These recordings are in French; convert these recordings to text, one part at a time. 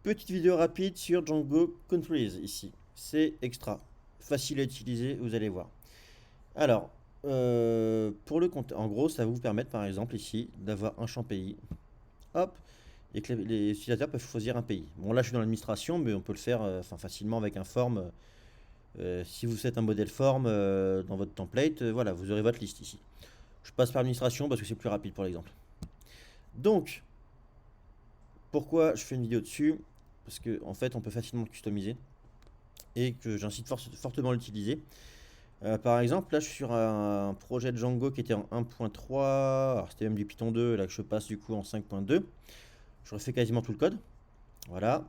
Petite vidéo rapide sur Django Countries ici. C'est extra. Facile à utiliser, vous allez voir. Alors, pour le compte, en gros, ça va vous permettre par exemple ici d'avoir un champ pays. Hop, et que les utilisateurs peuvent choisir un pays. Bon, là je suis dans l'administration, mais on peut le faire facilement avec un form. Si vous faites un modèle form dans votre template, voilà, vous aurez votre liste ici. Je passe par l'administration parce que c'est plus rapide pour l'exemple. Donc, pourquoi je fais une vidéo dessus? Parce que en fait, on peut facilement customiser et que j'incite fortement à l'utiliser. Par exemple, là je suis sur un projet de Django qui était en 1.3, alors c'était même du Python 2, là que je passe du coup en 5.2. Je refais quasiment tout le code, voilà.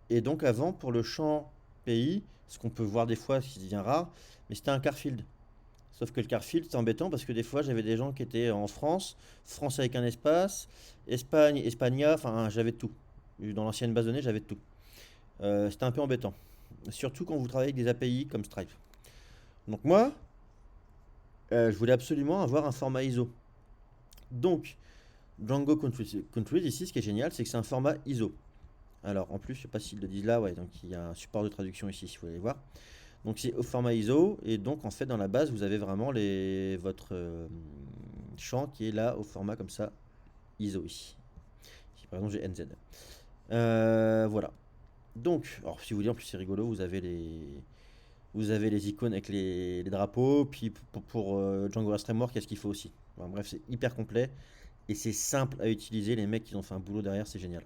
Et donc avant, pour le champ pays, ce qu'on peut voir des fois, ce qui devient rare, mais c'était un car field. Sauf que le car field, c'est embêtant parce que des fois, j'avais des gens qui étaient en France, France avec un espace, Espagne, Espagna, enfin j'avais tout. Dans l'ancienne base de données, j'avais tout. C'était un peu embêtant. Surtout quand vous travaillez avec des API comme Stripe. Donc moi, je voulais absolument avoir un format ISO. Donc, Django Countries, ici, ce qui est génial, c'est que c'est un format ISO. Alors, en plus, je sais pas s'ils le disent là, ouais, donc il y a un support de traduction ici, si vous voulez voir. Donc, c'est au format ISO, et donc, en fait, dans la base, vous avez vraiment votre champ qui est là, au format comme ça, ISO ici. Ici, par exemple, j'ai NZ. Voilà. Donc, alors, si vous voulez, en plus, c'est rigolo, vous avez les icônes avec les drapeaux, puis pour Django REST Framework, qu'est-ce qu'il faut aussi. Enfin, bref, c'est hyper complet et c'est simple à utiliser. Les mecs qui ont fait un boulot derrière, c'est génial.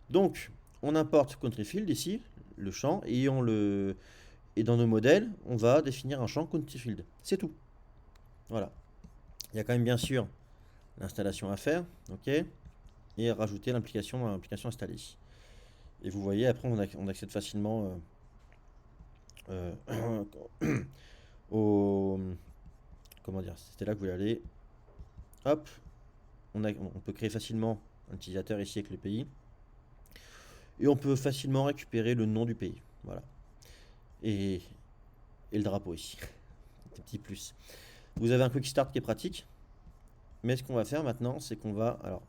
Donc, on importe country field ici, le champ, et dans nos modèles, on va définir un champ country field. C'est tout. Voilà. Il y a quand même bien sûr l'installation à faire, ok, et rajouter l'implication installée. Et vous voyez, après, on accède facilement au comment dire, c'était là que vous voulez aller. Hop, on peut créer facilement un utilisateur ici avec le pays. Et on peut facilement récupérer le nom du pays. Voilà. Et, et le drapeau ici. Des petits plus. Vous avez un quick start qui est pratique. Mais ce qu'on va faire maintenant, c'est qu'on va. Alors,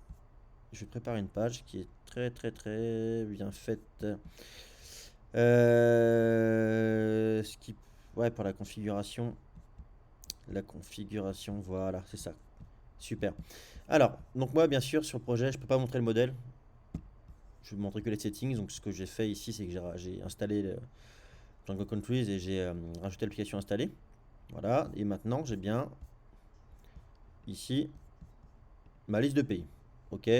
je vais préparer une page qui est très bien faite. Ouais, pour la configuration. La configuration, voilà, c'est ça. Super. Alors, donc moi, bien sûr, sur le projet, je ne peux pas montrer le modèle. Je vais vous montrer que les settings. Donc, ce que j'ai fait ici, c'est que j'ai installé le Django Countries et j'ai rajouté l'application installée. Voilà. Et maintenant, j'ai bien ici ma liste de pays. Ok.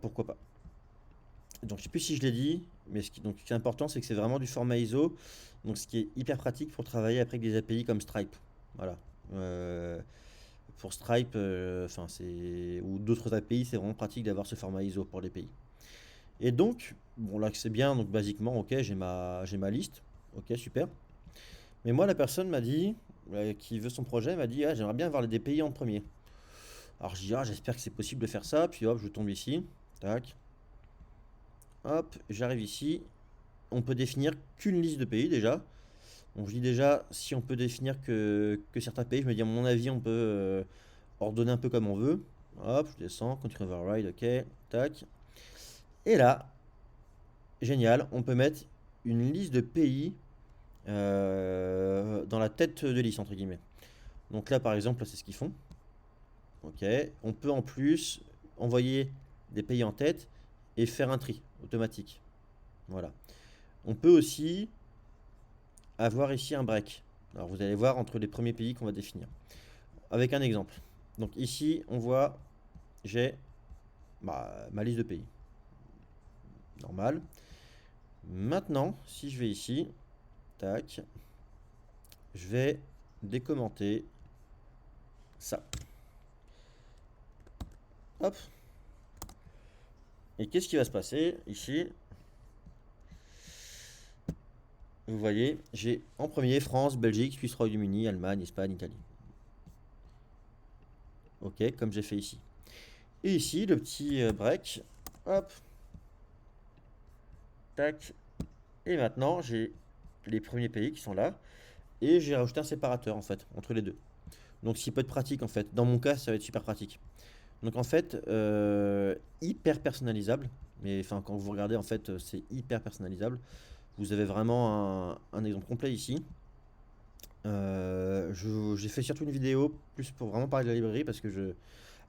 Pourquoi pas. Donc, je ne sais plus si je l'ai dit, mais ce qui est important, c'est que c'est vraiment du format ISO. Donc, ce qui est hyper pratique pour travailler avec des API comme Stripe. Voilà. Pour Stripe, ou d'autres API, c'est vraiment pratique d'avoir ce format ISO pour les pays. Et donc, bon là c'est bien, donc basiquement, ok, j'ai ma liste, ok, super. Mais moi, la personne m'a dit, qui veut son projet, m'a dit, ah, j'aimerais bien avoir des pays en premier. Alors je dis, ah, j'espère que c'est possible de faire ça, puis hop, je tombe ici, tac, hop, j'arrive ici. On peut définir qu'une liste de pays déjà. Donc je dis déjà, si on peut définir que certains pays, je me dis, à mon avis, on peut ordonner un peu comme on veut. Hop, je descends, country override, ok, tac. Et là, génial, on peut mettre une liste de pays dans la tête de liste, entre guillemets. Donc là, par exemple, c'est ce qu'ils font. Ok. On peut en plus envoyer des pays en tête et faire un tri automatique. Voilà. On peut aussi avoir ici un break. Alors vous allez voir entre les premiers pays qu'on va définir. Avec un exemple. Donc ici, on voit, j'ai ma liste de pays. Normal. Maintenant, si je vais ici, tac, je vais décommenter ça. Hop. Et qu'est-ce qui va se passer ici? Vous voyez, j'ai en premier France, Belgique, Suisse, Royaume-Uni, Allemagne, Espagne, Italie. Ok, comme j'ai fait ici. Et ici, le petit break. Hop. Tac. Et maintenant, j'ai les premiers pays qui sont là. Et j'ai rajouté un séparateur, en fait, entre les deux. Donc, ce qui peut être pratique, en fait. Dans mon cas, ça va être super pratique. Donc, en fait, hyper personnalisable. Mais enfin, quand vous regardez, en fait, c'est hyper personnalisable. Vous avez vraiment un exemple complet ici. J'ai fait surtout une vidéo plus pour vraiment parler de la librairie parce que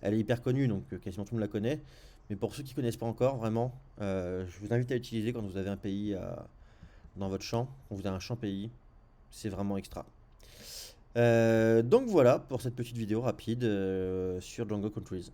elle est hyper connue, donc quasiment tout le monde la connaît. Mais pour ceux qui ne connaissent pas encore, vraiment, je vous invite à l'utiliser quand vous avez un pays dans votre champ, quand vous avez un champ pays. C'est vraiment extra. Donc voilà pour cette petite vidéo rapide sur Django Countries.